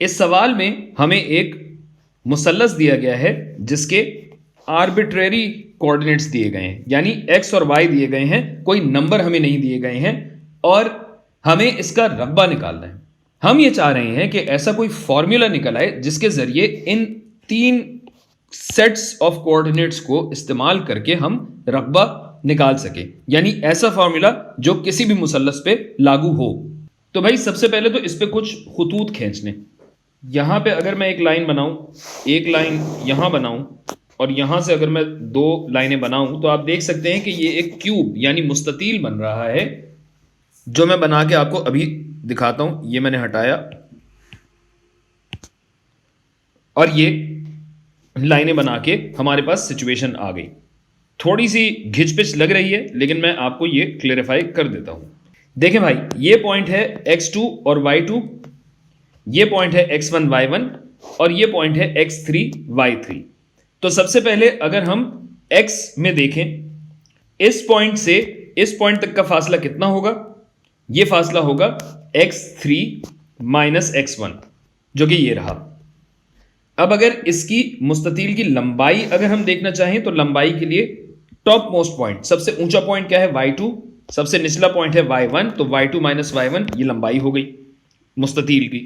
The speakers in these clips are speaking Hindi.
इस सवाल में हमें एक मुसल्लस दिया गया है जिसके आर्बिट्रेरी कोऑर्डिनेट्स दिए गए हैं, यानी x और y दिए गए हैं, कोई नंबर हमें नहीं दिए गए हैं और हमें इसका रकबा निकालना है। हम ये चाह रहे हैं कि ऐसा कोई फॉर्मूला निकल आए जिसके जरिए इन 3 सेट्स ऑफ कोऑर्डिनेट्स को इस्तेमाल करके हम रकबा निकाल सके, यानी ऐसा फॉर्मूला जो किसी भी मुसल्लस पे लागू हो। तो भाई सबसे पहले तो इस पे कुछ खुतूत खींचने। यहां पे अगर मैं एक लाइन बनाऊं, एक लाइन यहां बनाऊं और यहां से अगर मैं 2 लाइनें बनाऊं तो आप देख सकते हैं कि ये एक क्यूब यानी मुस्ततील बन रहा है, जो मैं बना के आपको अभी दिखाता हूं। ये मैंने हटाया और ये लाइनें बना के हमारे पास सिचुएशन आ गई। थोड़ी सी घिचपिच लग रही है लेकिन मैं आपको ये क्लेरिफाई कर देता हूं। देखें भाई, ये पॉइंट है x2 और y2, ये पॉइंट है x1 y1 और ये पॉइंट है x3 y3। तो सबसे पहले अगर हम x में देखें, इस पॉइंट से इस पॉइंट तक का फासला कितना होगा? ये फासला होगा x3 माइनस x1, जो कि ये रहा। अब अगर इसकी मुस्ततील की लंबाई अगर हम देखना चाहें तो लंबाई के लिए टॉप मोस्ट पॉइंट, सबसे ऊंचा पॉइंट क्या है? y2, सबसे निचला पॉइंट है y1, तो y2 माइनस y1 ये लंबाई हो गई मुस्ततील की।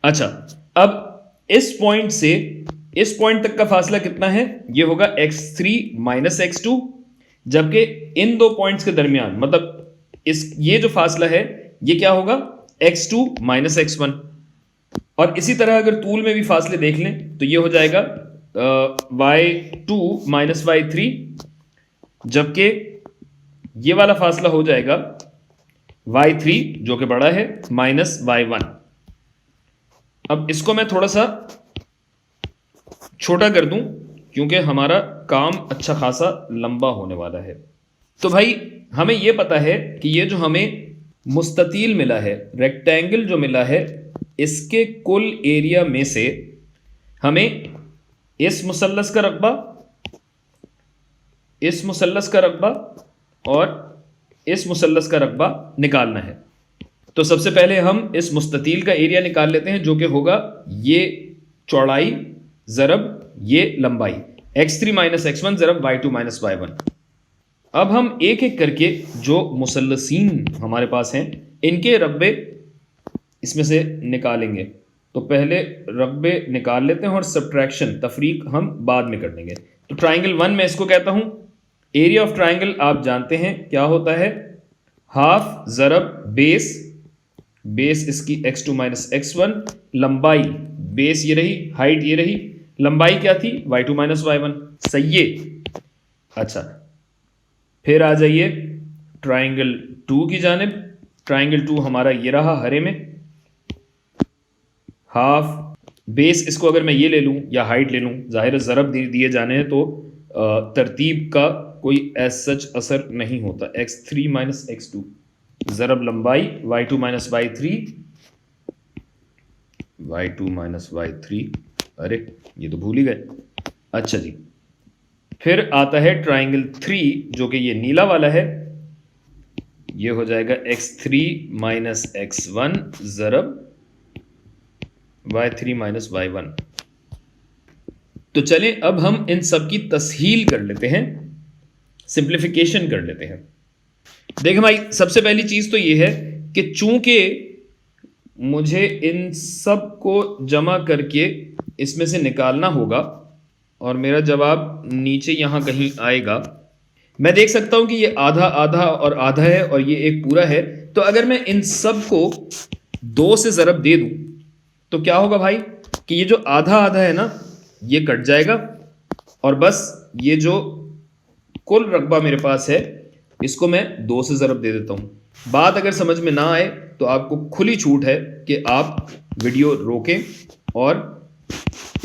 अच्छा, अब इस पॉइंट से इस पॉइंट तक का फासला कितना है? ये होगा x3 माइनस x2, जबकि इन 2 पॉइंट्स के दरमियान मतलब ये जो फासला है ये क्या होगा? x2 minus x1। और इसी तरह अगर तूल में भी फासले देख लें तो ये हो जाएगा y2 माइनस y3, जबकि ये वाला फासला हो जाएगा y3 जो कि बड़ा है माइनस y1। अब इसको मैं थोड़ा सा छोटा कर दूं क्योंकि हमारा काम अच्छा खासा लंबा होने वाला है। तो भाई हमें यह पता है कि ये जो हमें मुस्ततील मिला है, रेक्टेंगल जो मिला है, इसके कुल एरिया में से हमें इस मुसल्लस का रकबा, इस मुसल्लस का रकबा और इस मुसल्लस का रकबा निकालना है। तो सबसे पहले हम इस मुस्ततील का एरिया निकाल लेते हैं, जो कि होगा ये चौड़ाई ज़रब ये लंबाई, x3 minus x1 ज़रब y2 minus y1। अब हम एक एक करके जो मुसल्लसीन हमारे पास हैं इनके रकबे इसमें से निकालेंगे। तो पहले रकबे निकाल लेते हैं और सब्ट्रैक्शन तफरीक हम बाद में कर लेंगे। तो ट्राइंगल 1 मैं इसको कहता हूं। एरिया ऑफ ट्राइंगल आप जानते हैं क्या होता है? हाफ ज़रब बेस, बेस इसकी x2 माइनस x1, लंबाई बेस ये रही, हाइट ये रही, लंबाई क्या थी? y2 minus y1। सही है। अच्छा, फिर आ जाइए ट्राइंगल 2 की जानिब। ट्राइंगल 2 हमारा ये रहा हरे में, हाफ बेस, इसको अगर मैं ये ले लूँ या हाइट ले लूँ, ज़ाहिर ज़रब दिए जाने हैं तो तरतीब का कोई एज सच असर नहीं होता। x3 माइनस x2 ज़रब लंबाई y2 minus y3, y2 minus y3, अरे ये तो भूल ही गए। अच्छा जी, फिर आता है ट्राइंगल 3 जो कि ये नीला वाला है, ये हो जाएगा x3 minus x1 ज़रब y3 minus y1। तो चलें अब हम इन सब की तसहील कर लेते हैं, सिंप्लीफिकेशन कर लेते हैं। देखें भाई, सबसे पहली चीज तो ये है कि चूंकि मुझे इन सब को जमा करके इसमें से निकालना होगा और मेरा जवाब नीचे यहां कहीं आएगा, मैं देख सकता हूं कि ये आधा आधा और आधा है और ये एक पूरा है। तो अगर मैं इन सब को 2 से ज़रब दे दूं तो क्या होगा भाई कि ये जो आधा आधा है ना ये कट जाएगा और बस ये जो कुल रकबा मेरे पास है इसको मैं 2 से ज़रब दे देता हूं। बात अगर समझ में ना आए तो आपको खुली छूट है कि आप वीडियो रोकें और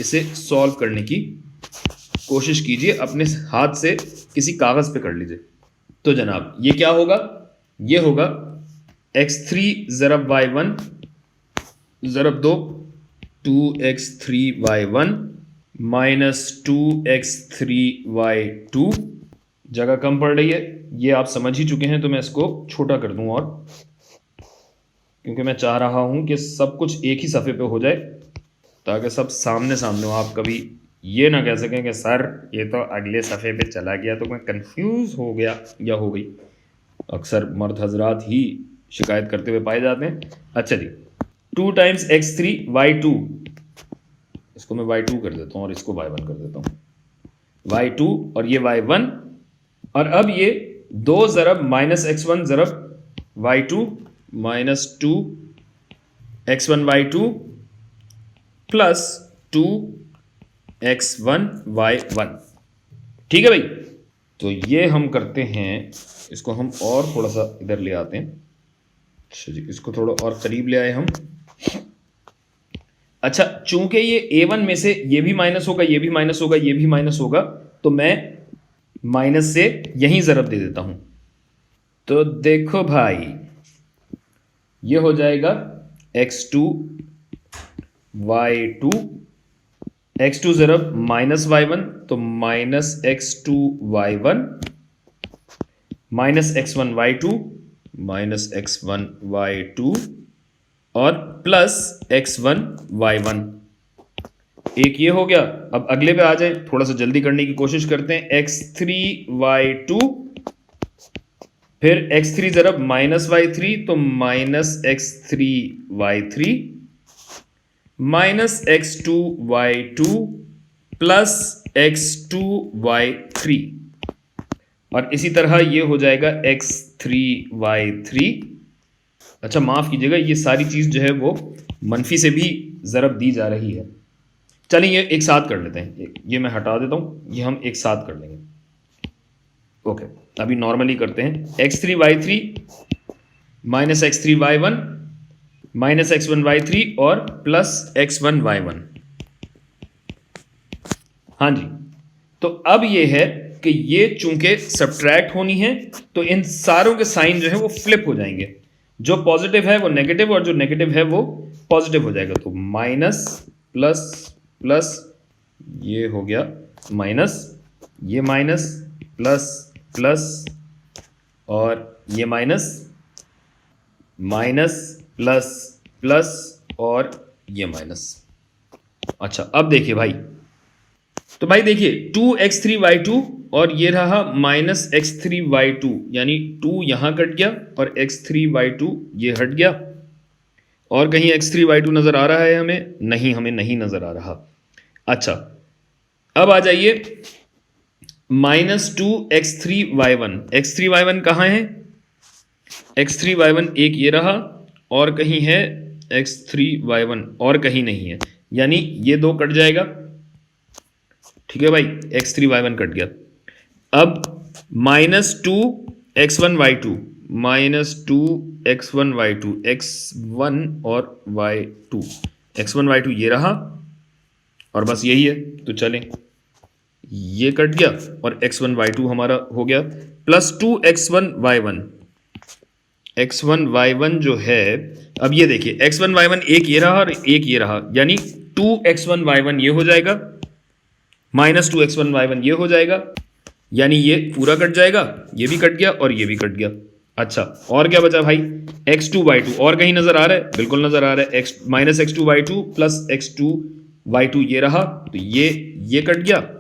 इसे सॉल्व करने की कोशिश कीजिए, अपने हाथ से किसी कागज़ पे कर लीजिए। तो जनाब ये क्या होगा? ये होगा x3 ज़रब y1 ज़रब 2 2x3y1 minus 2x3y2। जगह कम पड़ रही है, ये आप समझ ही चुके हैं, तो मैं इसको छोटा कर दूं और क्योंकि मैं चाह रहा हूं कि सब कुछ एक ही सफ़े पे हो जाए, ताकि सब सामने सामने हो। आप कभी ये ना कह सकें कि सर ये तो अगले सफ़े पे चला गया तो मैं कंफ्यूज हो गया या हो गई। अक्सर मर्द हजरात ही शिकायत करते हुए पाए जाते हैं। अच्छा जी, 2 टाइम्स x3 y2, इसको मैं y2 कर देता हूँ और इसको y1 कर देता हूँ, y2 और ये y1। और अब ये 2 ज़रब -x1 ज़रब y2 -2 x1 y2 plus 2 x1 y1। ठीक है भाई, तो ये हम करते हैं, इसको हम और थोड़ा सा इधर ले आते हैं। अच्छा जी, इसको थोड़ा और करीब ले आए हम। अच्छा, चूंकि ये a1 में से ये भी माइनस होगा, ये भी माइनस होगा, ये भी माइनस होगा, तो मैं माइनस से यहीं ज़रब दे देता हूं। तो देखो भाई, ये हो जाएगा x2 y2, x2 ज़रब -y1 तो -x2 y1 -x1 y2 -x1 y2 और प्लस x1 y1। एक ये हो गया। अब अगले पे आ जाए, थोड़ा सा जल्दी करने की कोशिश करते हैं। x3 y2, फिर x3 ज़रब -y3 तो -x3 y3 -x2 y2 plus x2 y3। और इसी तरह ये हो जाएगा x3 y3। अच्छा माफ़ कीजिएगा, ये सारी चीज़ जो है वो मनफी से भी ज़रब दी जा रही है। चलिए ये एक साथ कर लेते हैं, ये मैं हटा देता हूँ, ये हम एक साथ कर लेंगे। ओके, अभी नॉर्मली करते हैं। x3 y3 -x3 y1 -x1 y3 और प्लस x1 y1। हाँ जी, तो अब ये है कि ये चूंकि सब्ट्रैक्ट होनी है, तो इन सारों के साइन जो है वो फ्लिप हो जाएंगे। जो पॉजिटिव है वो नेगेटिव और जो नेगेटिव है वो पॉजिटिव हो जाएगा। तो माइनस प्लस प्लस, ये हो गया माइनस, ये माइनस प्लस प्लस और ये माइनस, माइनस प्लस प्लस और ये माइनस। अच्छा अब देखिए भाई, तो भाई देखिए 2x3y2 और ये रहा -x3y2, यानी 2 यहां कट गया और x3y2 ये हट गया। और कहीं x3y2 नजर आ रहा है हमें? नहीं, हमें नहीं नजर आ रहा। अच्छा अब आ जाइए -2x3y1। x3y1 कहाँ है? x3y1 एक ये रहा और कहीं है x3y1 और कहीं नहीं है, यानी ये दो कट जाएगा। ठीक है भाई, x3y1 कट गया। अब -2x1y2 -2x1y2 x1 और y2, x1 y2 ये रहा और बस यही है। तो चलें, ये कट गया और x1 y2 हमारा हो गया, plus 2x1 y1। x1 y1 जो है, अब ये देखिए x1 y1 एक ये रहा और एक ये रहा, यानी 2x1 y1 ये हो जाएगा, -2x1 y1 ये हो जाएगा, यानी ये पूरा कट जाएगा, ये भी कट गया और ये भी कट गया। अच्छा और क्या बचा भाई? x2 y2 और कहीं नजर आ रहा है? बिल्कुल नजर आ रहा है, -x2 y2 plus x2 y2 ये रहा, तो ये कट गया।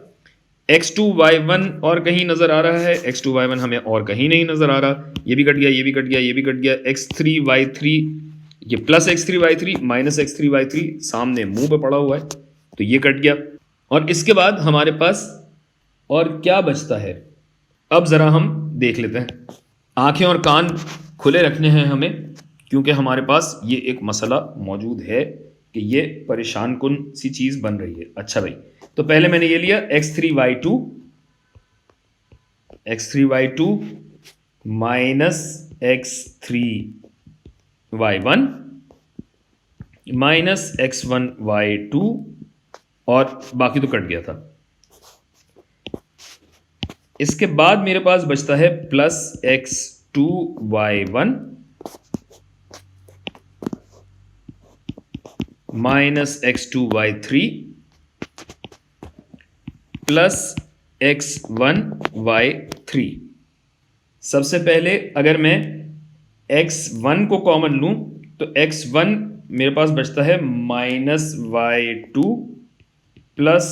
x2 y1 और कहीं नजर आ रहा है? x2 y1 हमें और कहीं नहीं नजर आ रहा, ये भी कट गया, ये भी कट गया, ये भी कट गया। x3 y3, ये plus x3 y3 minus x3 y3 सामने मुंह पे पड़ा हुआ है, तो ये कट गया। और इसके बाद हमारे पास और क्या बचता है? अब ज़रा हम देख लेते हैं। आंखें और कान खुले रखने हैं हमें, क्योंकि हमारे पास ये एक मसला मौजूद है कि ये परेशान कुन सी चीज़ बन रही है। अच्छा भाई, तो पहले मैंने ये लिया x3 y2 minus x3 y1 minus x1 y2 और बाकी तो कट गया था। इसके बाद मेरे पास बचता है plus x2 y1 minus x2 y3 plus x1 y3। सबसे पहले अगर मैं x1 को कॉमन लूं तो x1 मेरे पास बचता है -y2 प्लस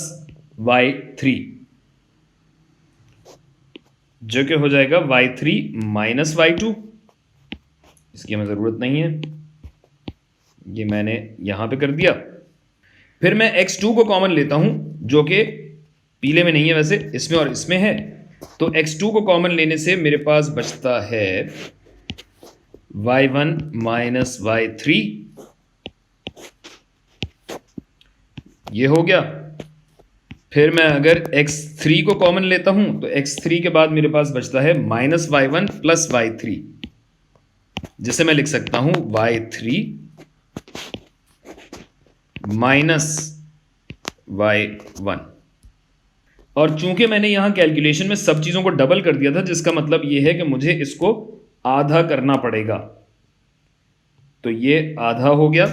y3, जो कि हो जाएगा y3 माइनस y2। इसकी हमें ज़रूरत नहीं है, ये मैंने यहां पे कर दिया। फिर मैं x2 को कॉमन लेता हूं, जो कि पीले में नहीं है वैसे, इसमें और इसमें है। तो x2 को कॉमन लेने से मेरे पास बचता है y1 माइनस y3, ये हो गया। फिर मैं अगर x3 को कॉमन लेता हूं तो x3 के बाद मेरे पास बचता है -y1 प्लस y3, जिसे मैं लिख सकता हूं y3 माइनस y1। और चूंकि मैंने यहां कैलकुलेशन में सब चीजों को डबल कर दिया था, जिसका मतलब यह है कि मुझे इसको आधा करना पड़ेगा। तो ये आधा हो गया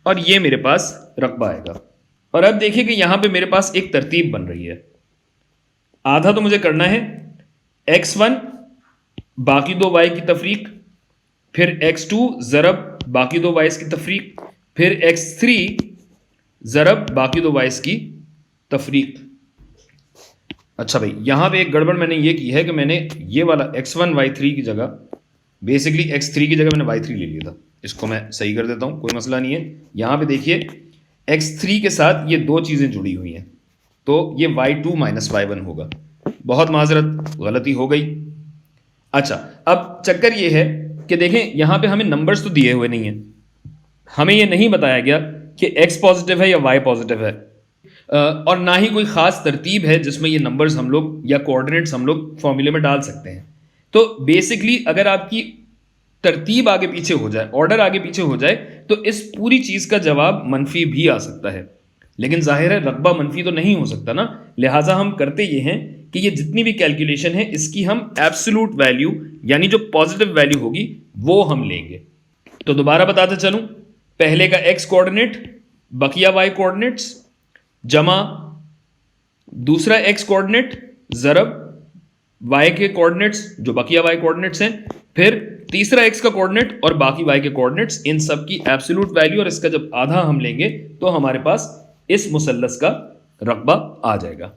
और ये मेरे पास रकबा आएगा। और अब देखिए कि यहां पे मेरे पास एक तरतीब बन रही है। आधा तो मुझे करना है x1 बाकी दो y की तफरीक, फिर x2 ज़रब बाकी दो y की तफरीक, फिर x3 ज़रब बाकी दो y की तफरीक। अच्छा भाई, यहां पे एक गड़बड़ मैंने ये की है कि मैंने ये वाला x1 y3 की जगह, बेसिकली x3 की जगह मैंने y3 ले लिया था। इसको मैं सही कर देता हूं, कोई मसला नहीं है। यहां पे देखिए x3 के साथ ये दो चीज़ें जुड़ी हुई हैं, तो ये y2 माइनस y1 होगा। बहुत माजरत, गलती हो गई। अच्छा, अब चक्कर ये है कि देखें यहां पे हमें नंबर्स तो दिए हुए नहीं हैं, हमें ये नहीं बताया गया कि x पॉजिटिव है या y पॉजिटिव है, और ना ही कोई ख़ास तरतीब है जिसमें ये नंबर्स हम लोग या कोऑर्डिनेट्स हम लोग फॉर्मूले में डाल सकते हैं। तो बेसिकली अगर आपकी तरतीब आगे पीछे हो जाए, ऑर्डर आगे पीछे हो जाए, तो इस पूरी चीज़ का जवाब मनफी भी आ सकता है। लेकिन जाहिर है रकबा मनफी तो नहीं हो सकता ना, लिहाजा हम करते ये हैं कि ये जितनी भी कैलकुलेशन है इसकी हम एब्सोल्यूट वैल्यू यानी जो पॉजिटिव वैल्यू होगी वो हम लेंगे। तो दोबारा बताते चलूं, पहले का x कोऑर्डिनेट बकिया y कोऑर्डिनेट्स जमा दूसरा x कोऑर्डिनेट ज़रब y के कोऑर्डिनेट्स जो बकिया y कोऑर्डिनेट्स हैं, फिर तीसरा x का कोऑर्डिनेट और बाकी y के कोऑर्डिनेट्स, इन सब की एब्सोल्यूट वैल्यू, और इसका जब आधा हम लेंगे तो हमारे पास इस मुसल्लस का रकबा आ जाएगा।